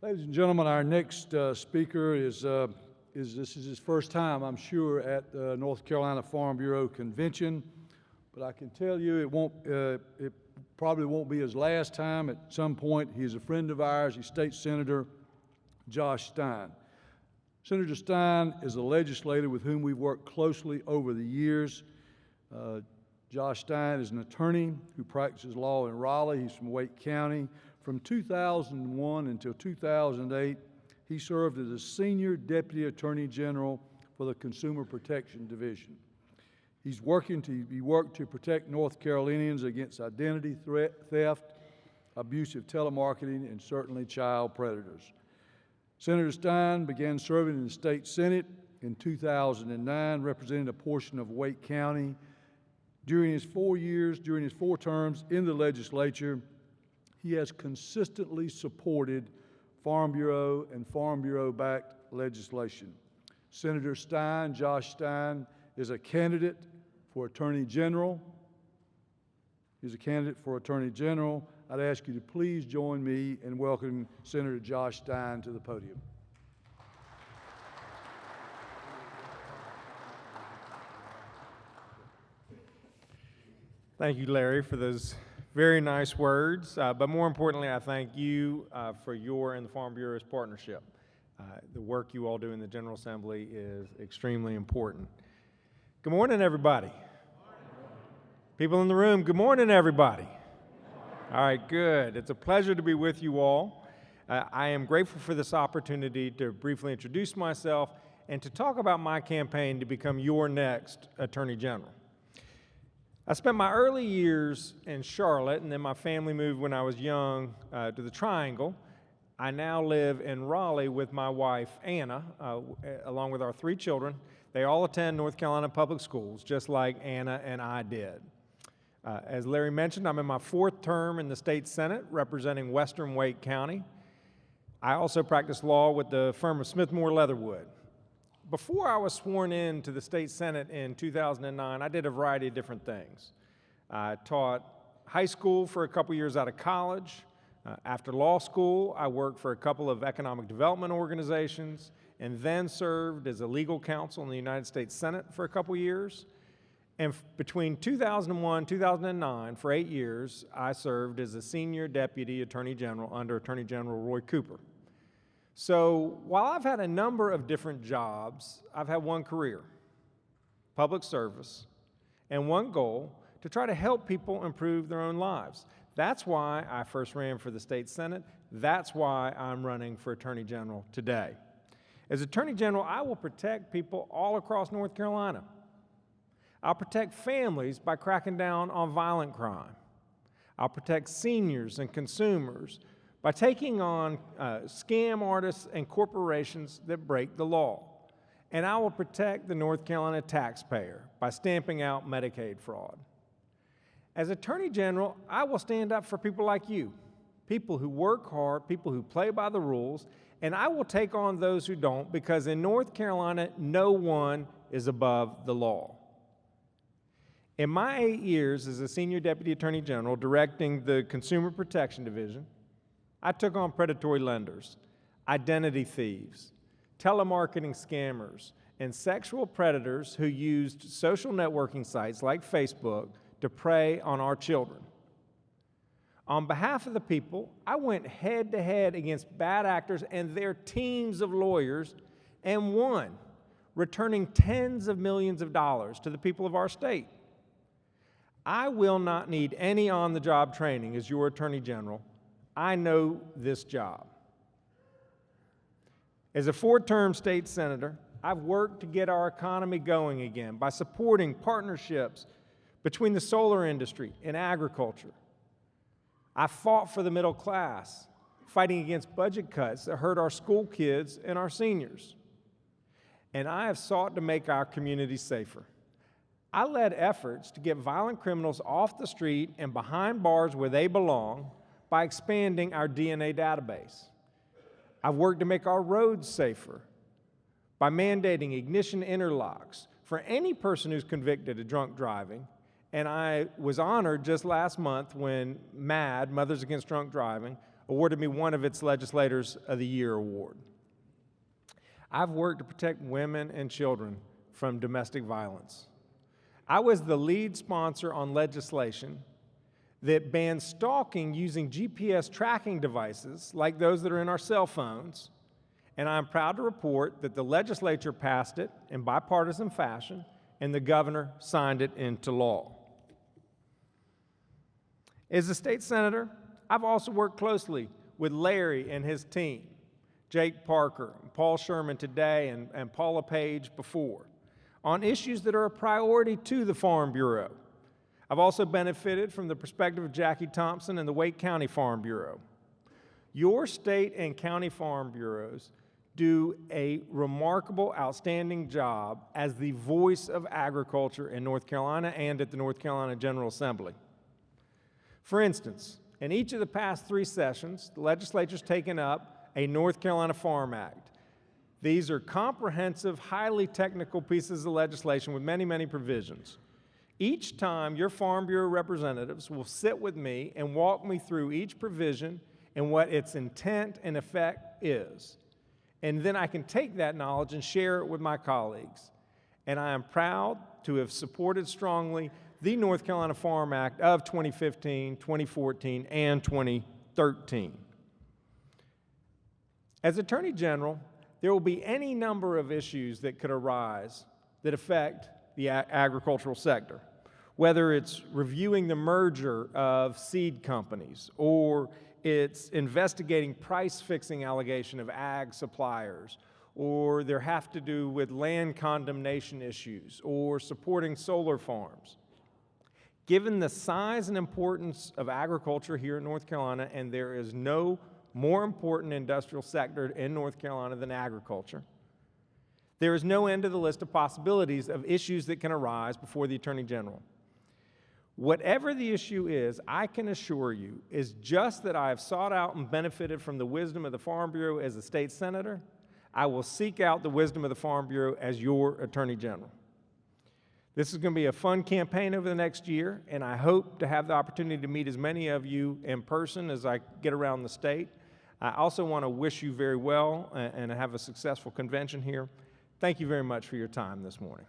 Ladies and gentlemen, our next speaker is this is his first time, I'm sure, at the North Carolina Farm Bureau Convention, but I can tell you it probably won't be his last time. At some point, he's a friend of ours. He's State Senator Josh Stein. Senator Stein is a legislator with whom we've worked closely over the years. Josh Stein is an attorney who practices law in Raleigh. He's from Wake County. From 2001 until 2008, he served as a senior deputy attorney general for the Consumer Protection Division. He worked to protect North Carolinians against identity theft, abusive telemarketing, and certainly child predators. Senator Stein began serving in the state Senate in 2009, representing a portion of Wake County. During his 4 terms in the legislature, he has consistently supported Farm Bureau and Farm Bureau-backed legislation. Senator Stein, Josh Stein, is a candidate for Attorney General. He's a candidate for Attorney General. I'd ask you to please join me in welcoming Senator Josh Stein to the podium. Thank you, Larry, for those very nice words, but more importantly, I thank you for your and the Farm Bureau's partnership. The work you all do in the General Assembly is extremely important. Good morning, everybody. People in the room, good morning, everybody. All right, good. It's a pleasure to be with you all. I am grateful for this opportunity to briefly introduce myself and to talk about my campaign to become your next Attorney General. I spent my early years in Charlotte, and then my family moved when I was young to the Triangle. I now live in Raleigh with my wife, Anna, along with our 3 children. They all attend North Carolina public schools, just like Anna and I did. As Larry mentioned, I'm in my 4th term in the state Senate, representing Western Wake County. I also practice law with the firm of Smith-Moore Leatherwood. Before I was sworn in to the state Senate in 2009, I did a variety of different things. I taught high school for a couple years out of college. After law school, I worked for a couple of economic development organizations and then served as a legal counsel in the United States Senate for a couple years. And between 2001 and 2009, for 8 years, I served as a senior deputy attorney general under Attorney General Roy Cooper. So while I've had a number of different jobs, I've had one career, public service, and one goal to try to help people improve their own lives. That's why I first ran for the state Senate. That's why I'm running for Attorney General today. As Attorney General, I will protect people all across North Carolina. I'll protect families by cracking down on violent crime. I'll protect seniors and consumers by taking on scam artists and corporations that break the law. And I will protect the North Carolina taxpayer by stamping out Medicaid fraud. As Attorney General, I will stand up for people like you, people who work hard, people who play by the rules, and I will take on those who don't, because in North Carolina, no one is above the law. In my 8 years as a senior deputy attorney general directing the Consumer Protection Division, I took on predatory lenders, identity thieves, telemarketing scammers, and sexual predators who used social networking sites like Facebook to prey on our children. On behalf of the people, I went head-to-head against bad actors and their teams of lawyers and won, returning tens of millions of dollars to the people of our state. I will not need any on-the-job training as your Attorney General. I know this job. As a 4-term state senator, I've worked to get our economy going again by supporting partnerships between the solar industry and agriculture. I fought for the middle class, fighting against budget cuts that hurt our school kids and our seniors. And I have sought to make our communities safer. I led efforts to get violent criminals off the street and behind bars where they belong by expanding our DNA database. I've worked to make our roads safer by mandating ignition interlocks for any person who's convicted of drunk driving. And I was honored just last month when MAD, Mothers Against Drunk Driving, awarded me one of its Legislators of the Year award. I've worked to protect women and children from domestic violence. I was the lead sponsor on legislation that bans stalking using GPS tracking devices like those that are in our cell phones, and I'm proud to report that the legislature passed it in bipartisan fashion and the governor signed it into law. As a state senator, I've also worked closely with Larry and his team, Jake Parker, Paul Sherman today, and Paula Page before, on issues that are a priority to the Farm Bureau. I've also benefited from the perspective of Jackie Thompson and the Wake County Farm Bureau. Your state and county farm bureaus do a remarkable, outstanding job as the voice of agriculture in North Carolina and at the North Carolina General Assembly. For instance, in each of the past 3 sessions, the legislature's taken up a North Carolina Farm Act. These are comprehensive, highly technical pieces of legislation with many, many provisions. Each time, your Farm Bureau representatives will sit with me and walk me through each provision and what its intent and effect is. And then I can take that knowledge and share it with my colleagues. And I am proud to have supported strongly the North Carolina Farm Act of 2015, 2014, and 2013. As Attorney General, there will be any number of issues that could arise that affect the agricultural sector, whether it's reviewing the merger of seed companies, or it's investigating price-fixing allegation of ag suppliers, or there have to do with land condemnation issues, or supporting solar farms. Given the size and importance of agriculture here in North Carolina, and there is no more important industrial sector in North Carolina than agriculture, there is no end to the list of possibilities of issues that can arise before the Attorney General. Whatever the issue is, I can assure you, is just that I have sought out and benefited from the wisdom of the Farm Bureau as a state senator. I will seek out the wisdom of the Farm Bureau as your Attorney General. This is going to be a fun campaign over the next year, and I hope to have the opportunity to meet as many of you in person as I get around the state. I also want to wish you very well and have a successful convention here. Thank you very much for your time this morning.